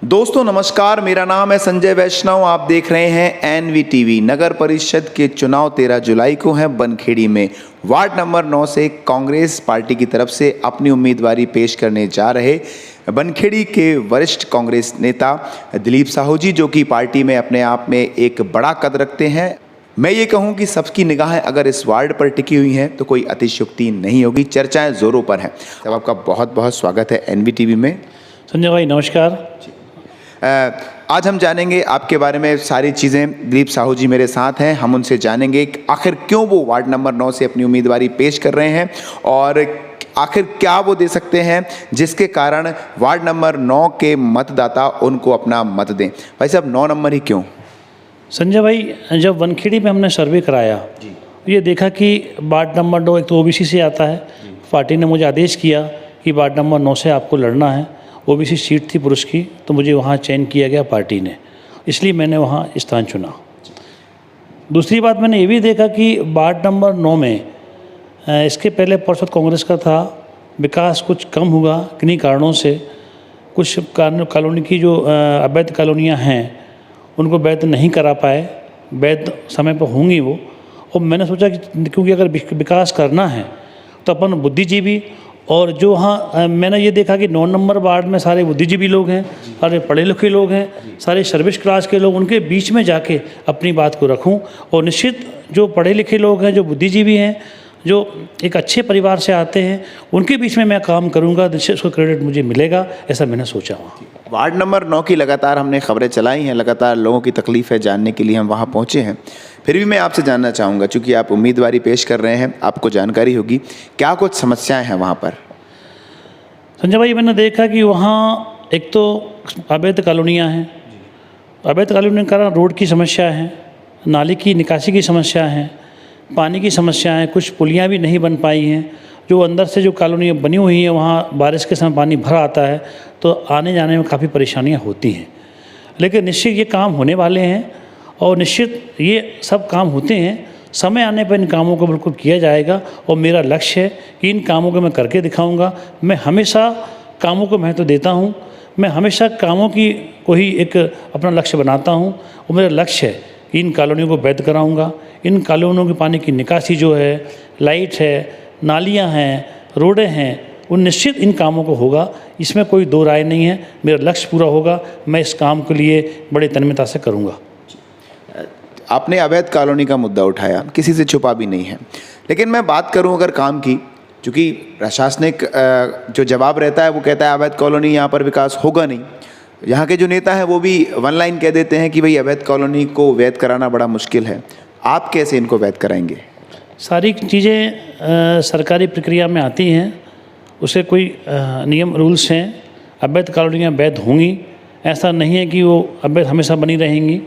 दोस्तों नमस्कार, मेरा नाम है संजय वैष्णव। आप देख रहे हैं NVTV। नगर परिषद के चुनाव 13 जुलाई को हैं बनखेड़ी में। वार्ड नंबर 9 से कांग्रेस पार्टी की तरफ से अपनी उम्मीदवारी पेश करने जा रहे बनखेड़ी के वरिष्ठ कांग्रेस नेता दिलीप साहू जी, जो कि पार्टी में अपने आप में एक बड़ा कद रखते हैं। मैं ये कहूँ कि सबकी निगाहें अगर इस वार्ड पर टिकी हुई हैं तो कोई अतिशयोक्ति नहीं होगी, चर्चाएं जोरों पर हैं। तब आपका बहुत बहुत स्वागत है NVTV में। संजय भाई नमस्कार। आज हम जानेंगे आपके बारे में सारी चीज़ें। दिलीप साहू जी मेरे साथ हैं, हम उनसे जानेंगे कि आखिर क्यों वो वार्ड नंबर 9 से अपनी उम्मीदवारी पेश कर रहे हैं और आखिर क्या वो दे सकते हैं जिसके कारण वार्ड नंबर 9 के मतदाता उनको अपना मत दें। भाई साहब, 9 नंबर ही क्यों? संजय भाई, जब बनखेड़ी में हमने सर्वे कराया ये देखा कि वार्ड नंबर 9 एक तो OBC से आता है। पार्टी ने मुझे आदेश किया कि वार्ड नंबर 9 से आपको लड़ना है। OBC सीट थी पुरुष की, तो मुझे वहाँ चयन किया गया पार्टी ने, इसलिए मैंने वहाँ स्थान चुना। दूसरी बात, मैंने ये भी देखा कि वार्ड नंबर 9 में इसके पहले पार्षद कांग्रेस का था, विकास कुछ कम हुआ किन्हीं कारणों से। कुछ कॉलोनी की जो अवैध कॉलोनियाँ हैं उनको वैध नहीं करा पाए, वैध समय पर होंगी वो। और मैंने सोचा कि क्योंकि अगर विकास करना है तो अपन बुद्धिजीवी और जो वहाँ मैंने ये देखा कि 9 नंबर वार्ड में सारे बुद्धिजीवी लोग हैं, सारे पढ़े लिखे लोग हैं, सारे सर्विस क्लास के लोग, उनके बीच में जाके अपनी बात को रखूं। और निश्चित जो पढ़े लिखे लोग हैं, जो बुद्धिजीवी हैं, जो एक अच्छे परिवार से आते हैं, उनके बीच में मैं काम करूंगा, निश्चित उसको क्रेडिट मुझे मिलेगा, ऐसा मैंने सोचा हुआ। वार्ड नंबर 9 की लगातार हमने खबरें चलाई हैं, लगातार लोगों की तकलीफ़ है जानने के लिए हम वहाँ पहुँचे हैं। फिर भी मैं आपसे जानना चाहूँगा, चूँकि आप उम्मीदवारी पेश कर रहे हैं, आपको जानकारी होगी, क्या कुछ समस्याएं हैं वहाँ पर? संजय भाई, मैंने देखा कि वहाँ एक तो अवैध कॉलोनियाँ हैं, अवैध कॉलोनी के कारण रोड की समस्या है, नाली की निकासी की समस्या है, पानी की समस्या है, कुछ पुलियाँ भी नहीं बन पाई हैं। जो अंदर से जो कॉलोनियाँ बनी हुई हैं वहाँ बारिश के समय पानी भर आता है तो आने जाने में काफ़ी परेशानियाँ होती हैं। लेकिन निश्चित ये काम होने वाले हैं और निश्चित ये सब काम होते हैं। समय आने पर इन कामों को बिल्कुल किया जाएगा और मेरा लक्ष्य है कि इन कामों को मैं करके दिखाऊंगा। मैं हमेशा कामों को महत्व देता हूं, मैं हमेशा कामों को ही एक अपना लक्ष्य बनाता हूं और मेरा लक्ष्य है कि इन कॉलोनियों को वैध कराऊंगा। इन कॉलोनियों के पानी की निकासी जो है, लाइट है, नालियाँ हैं, रोडें हैं, वो निश्चित इन कामों को होगा, इसमें कोई दो राय नहीं है। मेरा लक्ष्य पूरा होगा, मैं इस काम के लिए बड़े तन्मयता से करूँगा। आपने अवैध कॉलोनी का मुद्दा उठाया, किसी से छुपा भी नहीं है, लेकिन मैं बात करूं अगर काम की, क्योंकि प्रशासनिक जो जवाब रहता है वो कहता है अवैध कॉलोनी यहाँ पर विकास होगा नहीं। यहाँ के जो नेता हैं वो भी वन लाइन कह देते हैं कि भाई अवैध कॉलोनी को वैध कराना बड़ा मुश्किल है। आप कैसे इनको वैध कराएंगे? सारी चीज़ें सरकारी प्रक्रिया में आती हैं, उसे कोई नियम रूल्स हैं। अवैध कॉलोनियाँ वैध होंगी, ऐसा नहीं है कि वो अवैध हमेशा बनी रहेंगी।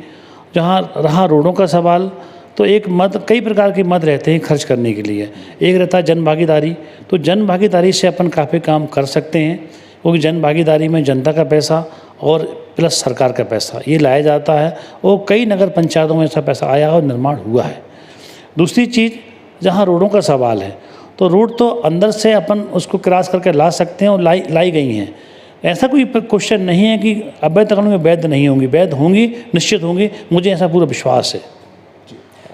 जहाँ रहा रोडों का सवाल, तो एक मद, कई प्रकार के मद रहते हैं खर्च करने के लिए। एक रहता है जन भागीदारी, तो जन भागीदारी से अपन काफ़ी काम कर सकते हैं, क्योंकि जन भागीदारी में जनता का पैसा और प्लस सरकार का पैसा ये लाया जाता है और कई नगर पंचायतों में ऐसा पैसा आया और निर्माण हुआ है। दूसरी चीज़, जहाँ रोडों का सवाल है, तो रोड तो अंदर से अपन उसको क्रॉस करके ला सकते हैं और लाई गई हैं। ऐसा कोई क्वेश्चन नहीं है कि अवैध कॉलोनी में वैध नहीं होंगी, वैध होंगी, निश्चित होंगी, मुझे ऐसा पूरा विश्वास है।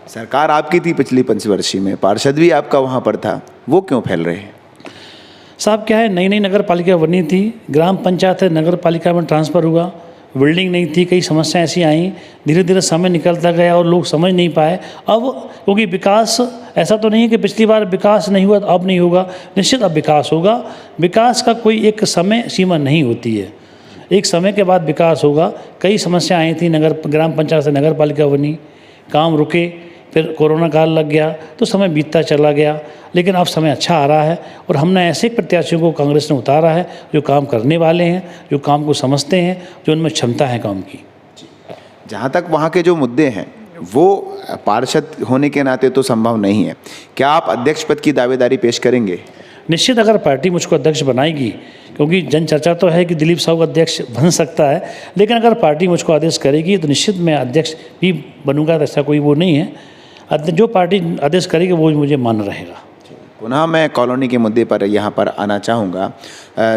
सरकार आपकी थी पिछली पंचवर्षीय में, पार्षद भी आपका वहाँ पर था, वो क्यों फैल रहे हैं? साहब क्या है, नई नई नगर पालिका बनी थी, ग्राम पंचायत से नगर पालिका में ट्रांसफ़र हुआ, बिल्डिंग नहीं थी, कई समस्याएं ऐसी आईं, धीरे धीरे समय निकलता गया और लोग समझ नहीं पाए। अब क्योंकि विकास ऐसा तो नहीं है कि पिछली बार विकास नहीं हुआ तो अब नहीं होगा, निश्चित अब विकास होगा। विकास का कोई एक समय सीमा नहीं होती है, एक समय के बाद विकास होगा। कई समस्याएं आई थी, ग्राम पंचायत से नगर पालिका बनी, काम रुके, फिर कोरोना काल लग गया तो समय बीतता चला गया, लेकिन अब समय अच्छा आ रहा है और हमने ऐसे प्रत्याशियों को कांग्रेस ने उतारा है जो काम करने वाले हैं, जो काम को समझते हैं, जो उनमें क्षमता है काम की। जहाँ तक वहाँ के जो मुद्दे हैं वो पार्षद होने के नाते तो संभव नहीं है, क्या आप अध्यक्ष पद की दावेदारी पेश करेंगे? निश्चित, अगर पार्टी मुझको अध्यक्ष बनाएगी, क्योंकि जन चर्चा तो है कि दिलीप साहू अध्यक्ष बन सकता है, लेकिन अगर पार्टी मुझको आदेश करेगी तो निश्चित मैं अध्यक्ष भी बनूंगा, ऐसा कोई वो नहीं है। जो पार्टी आदेश करेगी वो मुझे मान्य रहेगा। पुनः मैं कॉलोनी के मुद्दे पर यहाँ पर आना चाहूँगा।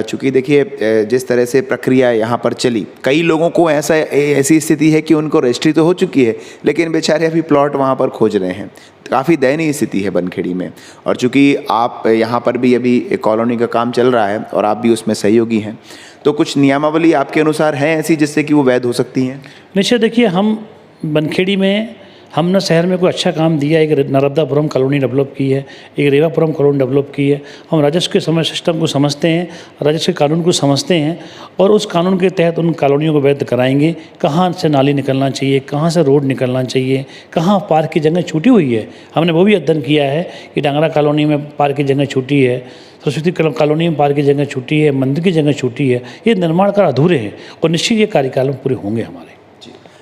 चूँकि देखिए जिस तरह से प्रक्रिया यहाँ पर चली, कई लोगों को ऐसी स्थिति है कि उनको रजिस्ट्री तो हो चुकी है लेकिन बेचारे अभी प्लॉट वहाँ पर खोज रहे हैं। काफ़ी दयनीय स्थिति है बनखेड़ी में। और चूँकि आप यहाँ पर भी अभी कॉलोनी का काम चल रहा है और आप भी उसमें सहयोगी हैं, तो कुछ नियमावली आपके अनुसार हैं ऐसी जिससे कि वो वैध हो सकती हैं? निश्चय, देखिए हम बनखेड़ी में हमने शहर में कोई अच्छा काम दिया, एक नर्मदापुरम कॉलोनी डेवलप की है, एक रेवापुरम कॉलोनी डेवलप की है। हम राजस्व के समय सिस्टम को समझते हैं, राजस्व के कानून को समझते हैं और उस कानून के तहत उन कॉलोनियों को वैध कराएंगे। कहाँ से नाली निकलना चाहिए, कहाँ से रोड निकलना चाहिए, कहाँ पार्क की जगह छूटी हुई है, हमने वो भी अध्ययन किया है कि डांगरा कॉलोनी में पार्क की जगह छूटी है, सरस्वती कॉलोनी में पार्क की जगह छूटी है, मंदिर की जगह छूटी है। ये निर्माण कार्य अधूरे हैं और निश्चित ये कार्यकाल में पूरे होंगे हमारे।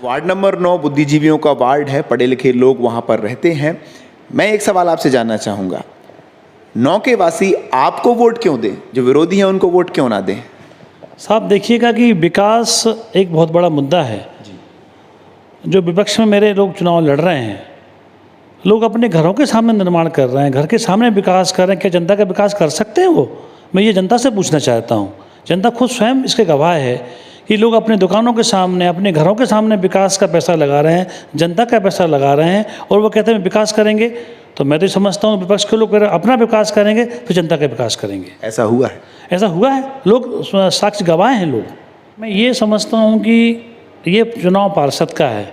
वार्ड नंबर 9 बुद्धिजीवियों का वार्ड है, पढ़े लिखे लोग वहाँ पर रहते हैं। मैं एक सवाल आपसे जानना चाहूँगा, 9 के वासी आपको वोट क्यों दें? जो विरोधी हैं उनको वोट क्यों ना दें? साहब देखिएगा कि विकास एक बहुत बड़ा मुद्दा है। जो विपक्ष में मेरे लोग चुनाव लड़ रहे हैं, लोग अपने घरों के सामने निर्माण कर रहे हैं, घर के सामने विकास कर रहे हैं। क्या जनता का विकास कर सकते हैं वो? मैं ये जनता से पूछना चाहता हूँ। जनता खुद स्वयं इसके गवाह है कि लोग अपने दुकानों के सामने, अपने घरों के सामने विकास का पैसा लगा रहे हैं, जनता का पैसा लगा रहे हैं और वो कहते हैं विकास करेंगे। तो मैं तो समझता हूँ विपक्ष के लोग अपना विकास करेंगे फिर जनता का विकास करेंगे। ऐसा हुआ है? ऐसा हुआ है, लोग साक्ष्य गवाह हैं लोग। मैं ये समझता हूँ कि ये चुनाव पार्षद का है,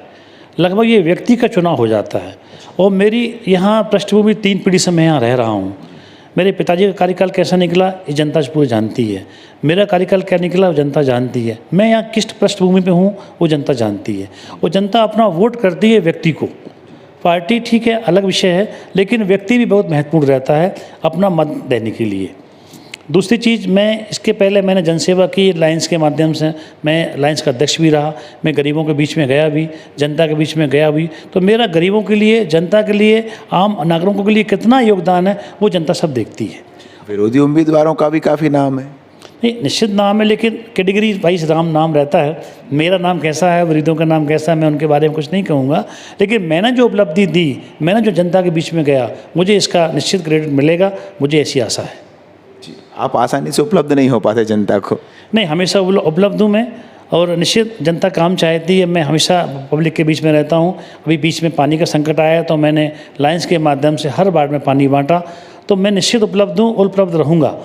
लगभग ये व्यक्ति का चुनाव हो जाता है। और मेरी यहाँ पृष्ठभूमि 3 पीढ़ी से मैं यहाँ रह रहा हूँ। मेरे पिताजी का कार्यकाल कैसा निकला ये जनता पूरी जानती है, मेरा कार्यकाल क्या निकला वो जनता जानती है, मैं यहाँ किस पृष्ठभूमि पे हूँ वो जनता जानती है। और जनता अपना वोट करती है व्यक्ति को। पार्टी ठीक है, अलग विषय है, लेकिन व्यक्ति भी बहुत महत्वपूर्ण रहता है अपना मत देने के लिए। दूसरी चीज़, मैं इसके पहले मैंने जनसेवा की लायंस के माध्यम से, मैं लायंस का अध्यक्ष भी रहा, मैं गरीबों के बीच में गया भी, जनता के बीच में गया भी। तो मेरा गरीबों के लिए, जनता के लिए, आम नागरिकों के लिए कितना योगदान है वो जनता सब देखती है। विरोधी उम्मीदवारों का भी काफ़ी नाम है। नहीं, निश्चित नाम है, लेकिन कैटेगरी वाइज नाम रहता है। मेरा नाम कैसा है, विरोधियों का नाम कैसा है, मैं उनके बारे में कुछ नहीं कहूँगा। लेकिन मैंने जो उपलब्धि दी, मैंने जो जनता के बीच में गया, मुझे इसका निश्चित क्रेडिट मिलेगा, मुझे ऐसी आशा है। आप आसानी से उपलब्ध नहीं हो पाते जनता को? नहीं, हमेशा उपलब्ध हूँ मैं और निश्चित जनता काम चाहती है। मैं हमेशा पब्लिक के बीच में रहता हूँ। अभी बीच में पानी का संकट आया तो मैंने लायंस के माध्यम से हर वार्ड में पानी बांटा। तो मैं निश्चित उपलब्ध हूँ और उपलब्ध रहूँगा।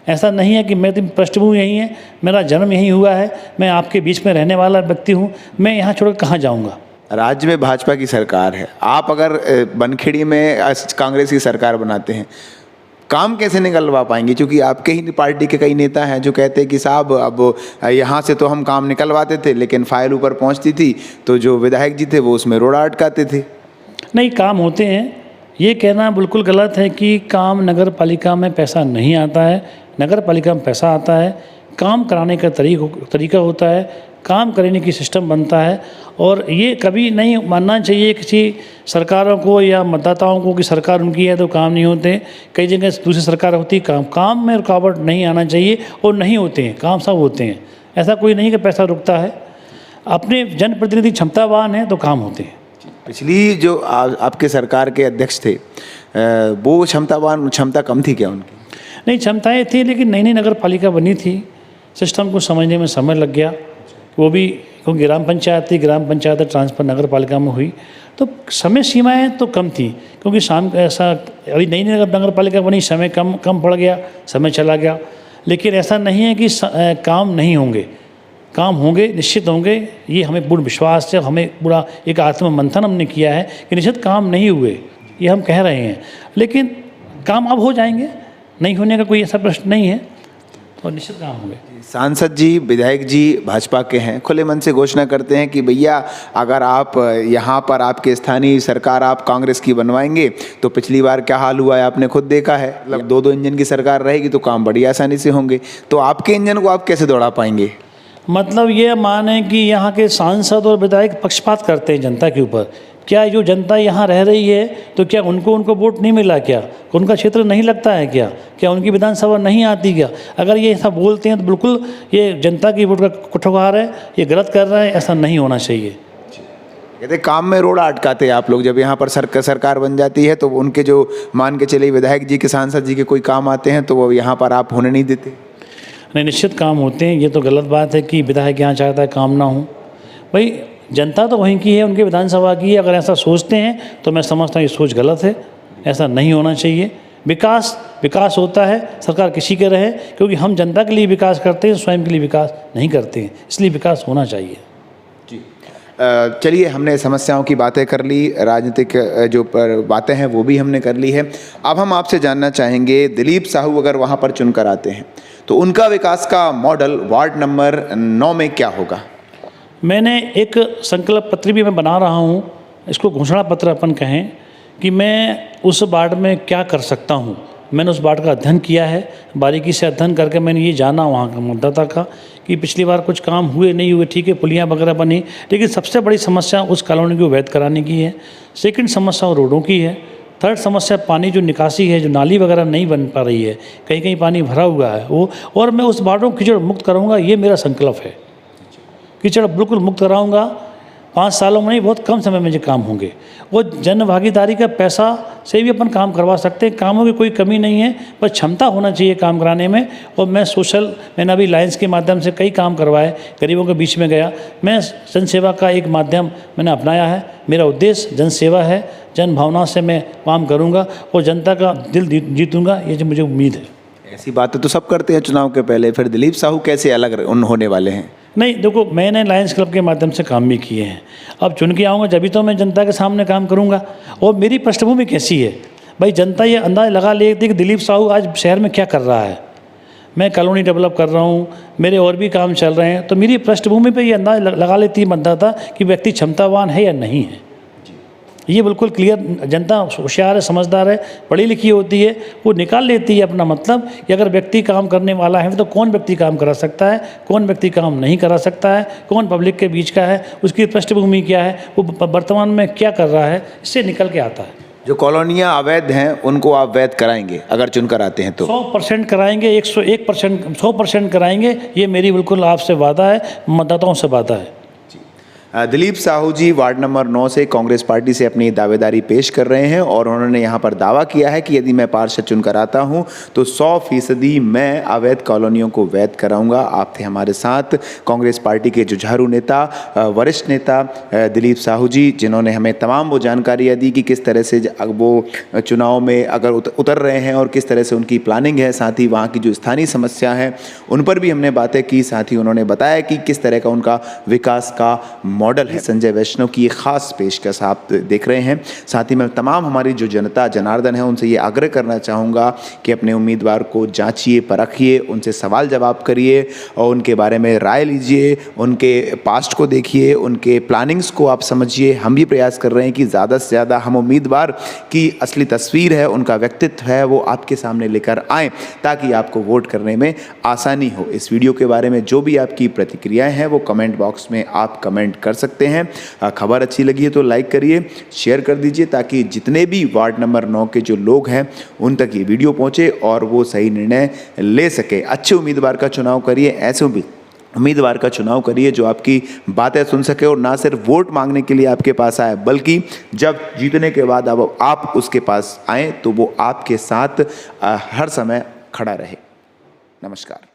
ऐसा नहीं है कि मेरी पृष्ठभूमि यही है, मेरा जन्म यहीं हुआ है, मैं आपके बीच में रहने वाला व्यक्ति हूँ, मैं यहाँ छोड़ कहाँ जाऊँगा। राज्य में भाजपा की सरकार है, आप अगर बनखेड़ी में कांग्रेस की सरकार बनाते हैं, काम कैसे निकलवा पाएंगे? क्योंकि आपके ही पार्टी के कई नेता हैं जो कहते हैं कि साहब अब यहाँ से तो हम काम निकलवाते थे लेकिन फाइल ऊपर पहुँचती थी तो जो विधायक जी थे वो उसमें रोड़ा अटकाते थे। नहीं, काम होते हैं, ये कहना बिल्कुल गलत है कि काम नगर पालिका में पैसा नहीं आता है। नगर पालिका में पैसा आता है, काम कराने का तरीका होता है, काम करने की सिस्टम बनता है। और ये कभी नहीं मानना चाहिए किसी सरकारों को या मतदाताओं को कि सरकार उनकी है तो काम नहीं होते। कई जगह दूसरी सरकार होती, काम में रुकावट नहीं आना चाहिए और नहीं होते हैं, काम सब होते हैं। ऐसा कोई नहीं कि पैसा रुकता है, अपने जनप्रतिनिधि क्षमतावान हैं तो काम होते हैं। पिछली जो आपके सरकार के अध्यक्ष थे वो क्षमता कम थी क्या उनकी? नहीं, क्षमताएँ थी, लेकिन नई नगर पालिका बनी थी, सिस्टम को समझने में समय लग गया। वो भी क्योंकि ग्राम पंचायत थी, ग्राम पंचायत ट्रांसफर नगर पालिका में हुई तो समय सीमाएं तो कम थी। क्योंकि शाम ऐसा अभी नई नगर पालिका बनी, समय कम पड़ गया, समय चला गया। लेकिन ऐसा नहीं है कि काम नहीं होंगे, काम होंगे, निश्चित होंगे। ये हमें पूर्ण विश्वास है, हमें पूरा एक आत्ममंथन हमने किया है कि निश्चित काम नहीं हुए, ये हम कह रहे हैं। लेकिन काम अब हो जाएंगे, नहीं होने का कोई ऐसा प्रश्न नहीं है और निश्चित काम होंगे। सांसद जी, विधायक जी भाजपा के हैं, खुले मन से घोषणा करते हैं कि भैया अगर आप यहाँ पर आपके स्थानीय सरकार आप कांग्रेस की बनवाएंगे तो पिछली बार क्या हाल हुआ है आपने खुद देखा है। मतलब 2-2 इंजन की सरकार रहेगी तो काम बड़ी आसानी से होंगे। तो आपके इंजन को आप कैसे दौड़ा पाएंगे? मतलब ये माने कि यहाँ के सांसद और विधायक पक्षपात करते हैं जनता के ऊपर। क्या जो जनता यहाँ रह रही है तो क्या उनको वोट नहीं मिला? क्या उनका क्षेत्र नहीं लगता है? क्या उनकी विधानसभा नहीं आती? क्या अगर ये ऐसा बोलते हैं तो बिल्कुल ये जनता की वोट का कुठकार है, ये गलत कर रहा है, ऐसा नहीं होना चाहिए। कहते काम में रोड़ा अटकाते हैं आप लोग। जब यहाँ पर सरकार बन जाती है तो उनके जो मान के चले विधायक जी के सांसद जी के कोई काम आते हैं तो वो यहाँ पर आप होने नहीं देते? नहीं, निश्चित काम होते हैं। ये तो गलत बात है कि विधायक यहाँ चाहता है काम ना हो। भाई जनता तो वहीं की है, उनकी विधानसभा की है। अगर ऐसा सोचते हैं तो मैं समझता हूँ ये सोच गलत है, ऐसा नहीं होना चाहिए। विकास होता है, सरकार किसी के रहे, क्योंकि हम जनता के लिए विकास करते हैं, स्वयं के लिए विकास नहीं करते हैं, इसलिए विकास होना चाहिए। चलिए, हमने समस्याओं की बातें कर ली, राजनीतिक जो बातें हैं वो भी हमने कर ली है। अब हम आपसे जानना चाहेंगे, दिलीप साहू अगर वहाँ पर चुनकर आते हैं तो उनका विकास का मॉडल वार्ड नंबर 9 में क्या होगा? मैंने एक संकल्प पत्र भी मैं बना रहा हूँ, इसको घोषणा पत्र अपन कहें, कि मैं उस वार्ड में क्या कर सकता हूँ। मैंने उस वार्ड का अध्ययन किया है, बारीकी से अध्ययन करके मैंने ये जाना वहाँ का मतदाता का कि पिछली बार कुछ काम हुए नहीं हुए, ठीक है पुलियाँ वगैरह बनी, लेकिन सबसे बड़ी समस्या उस कॉलोनी को वैध कराने की है। सेकंड समस्या रोडों की है। थर्ड समस्या पानी जो निकासी है, जो नाली वगैरह नहीं बन पा रही है, कहीं कहीं पानी भरा हुआ है वो, और मैं उस वार्डों को कीचड़ मुक्त कराऊँगा, ये मेरा संकल्प है। कीचड़ बिल्कुल मुक्त कराऊँगा। 5 सालों में नहीं, बहुत कम समय में ये काम होंगे। वो जन भागीदारी का पैसा से भी अपन काम करवा सकते हैं। कामों की कोई कमी नहीं है, पर क्षमता होना चाहिए काम कराने में। और मैंने अभी लायंस के माध्यम से कई काम करवाए, गरीबों के बीच में गया। मैं जनसेवा का एक माध्यम मैंने अपनाया है। मेरा उद्देश्य जनसेवा है, जन भावना से मैं काम करूँगा और जनता का दिल जीतूँगा, ये जो मुझे उम्मीद है। ऐसी बातें तो सब करते हैं चुनाव के पहले, फिर दिलीप साहू कैसे अलग होने वाले हैं? नहीं देखो, मैंने लायंस क्लब के माध्यम से काम भी किए हैं। अब चुन के आऊँगा जब भी तो मैं जनता के सामने काम करूँगा। और मेरी पृष्ठभूमि कैसी है भाई, जनता ये अंदाज़ लगा लेती है कि दिलीप साहू आज शहर में क्या कर रहा है। मैं कॉलोनी डेवलप कर रहा हूँ, मेरे और भी काम चल रहे हैं, तो मेरी पृष्ठभूमि पे ये अंदाज़ लगा लेती है मतदाता कि व्यक्ति क्षमतावान है या नहीं है। ये बिल्कुल क्लियर, जनता होशियार है, समझदार है, पढ़ी लिखी होती है, वो निकाल लेती है अपना मतलब कि अगर व्यक्ति काम करने वाला है तो कौन व्यक्ति काम करा सकता है, कौन व्यक्ति काम नहीं करा सकता है, कौन पब्लिक के बीच का है, उसकी पृष्ठभूमि क्या है, वो वर्तमान में क्या कर रहा है, इससे निकल के आता है। जो कॉलोनियाँ अवैध हैं उनको आप वैध कराएंगे अगर चुनकर आते हैं तो? 100% कराएंगे, 101%, 100% कराएंगे, ये मेरी बिल्कुल आपसे वादा है, मतदाताओं से वादा है। दिलीप साहू जी वार्ड नंबर 9 से कांग्रेस पार्टी से अपनी दावेदारी पेश कर रहे हैं और उन्होंने यहां पर दावा किया है कि यदि मैं पार्षद चुनकर आता हूं तो 100% मैं अवैध कॉलोनियों को वैध कराऊंगा। आप थे हमारे साथ कांग्रेस पार्टी के जुझारू नेता, वरिष्ठ नेता दिलीप साहू जी, जिन्होंने हमें तमाम वो जानकारियाँ दी कि किस तरह से वो चुनाव में अगर उतर रहे हैं और किस तरह से उनकी प्लानिंग है। साथ ही वहाँ की जो स्थानीय समस्या है उन पर भी हमने बातें की। साथ ही उन्होंने बताया कि किस तरह का उनका विकास का मॉडल है। संजय वैष्णव की एक खास पेशकश आप देख रहे हैं। साथ ही मैं तमाम हमारी जो जनता जनार्दन है उनसे ये आग्रह करना चाहूँगा कि अपने उम्मीदवार को जांचिए, परखिए, उनसे सवाल जवाब करिए और उनके बारे में राय लीजिए, उनके पास्ट को देखिए, उनके प्लानिंग्स को आप समझिए। हम भी प्रयास कर रहे हैं कि ज़्यादा से ज़्यादा हम उम्मीदवार की असली तस्वीर है, उनका व्यक्तित्व है, वो आपके सामने लेकर आएँ ताकि आपको वोट करने में आसानी हो। इस वीडियो के बारे में जो भी आपकी प्रतिक्रियाएँ हैं वो कमेंट बॉक्स में आप कमेंट कर सकते हैं। खबर अच्छी लगी है तो लाइक करिए, शेयर कर दीजिए ताकि जितने भी वार्ड नंबर 9 के जो लोग हैं उन तक ये वीडियो पहुंचे और वो सही निर्णय ले सके। अच्छे उम्मीदवार का चुनाव करिए, ऐसे उम्मीदवार का चुनाव करिए जो आपकी बातें सुन सके और ना सिर्फ वोट मांगने के लिए आपके पास आए, बल्कि जब जीतने के बाद अब आप उसके पास आएँ तो वो आपके साथ हर समय खड़ा रहे। नमस्कार।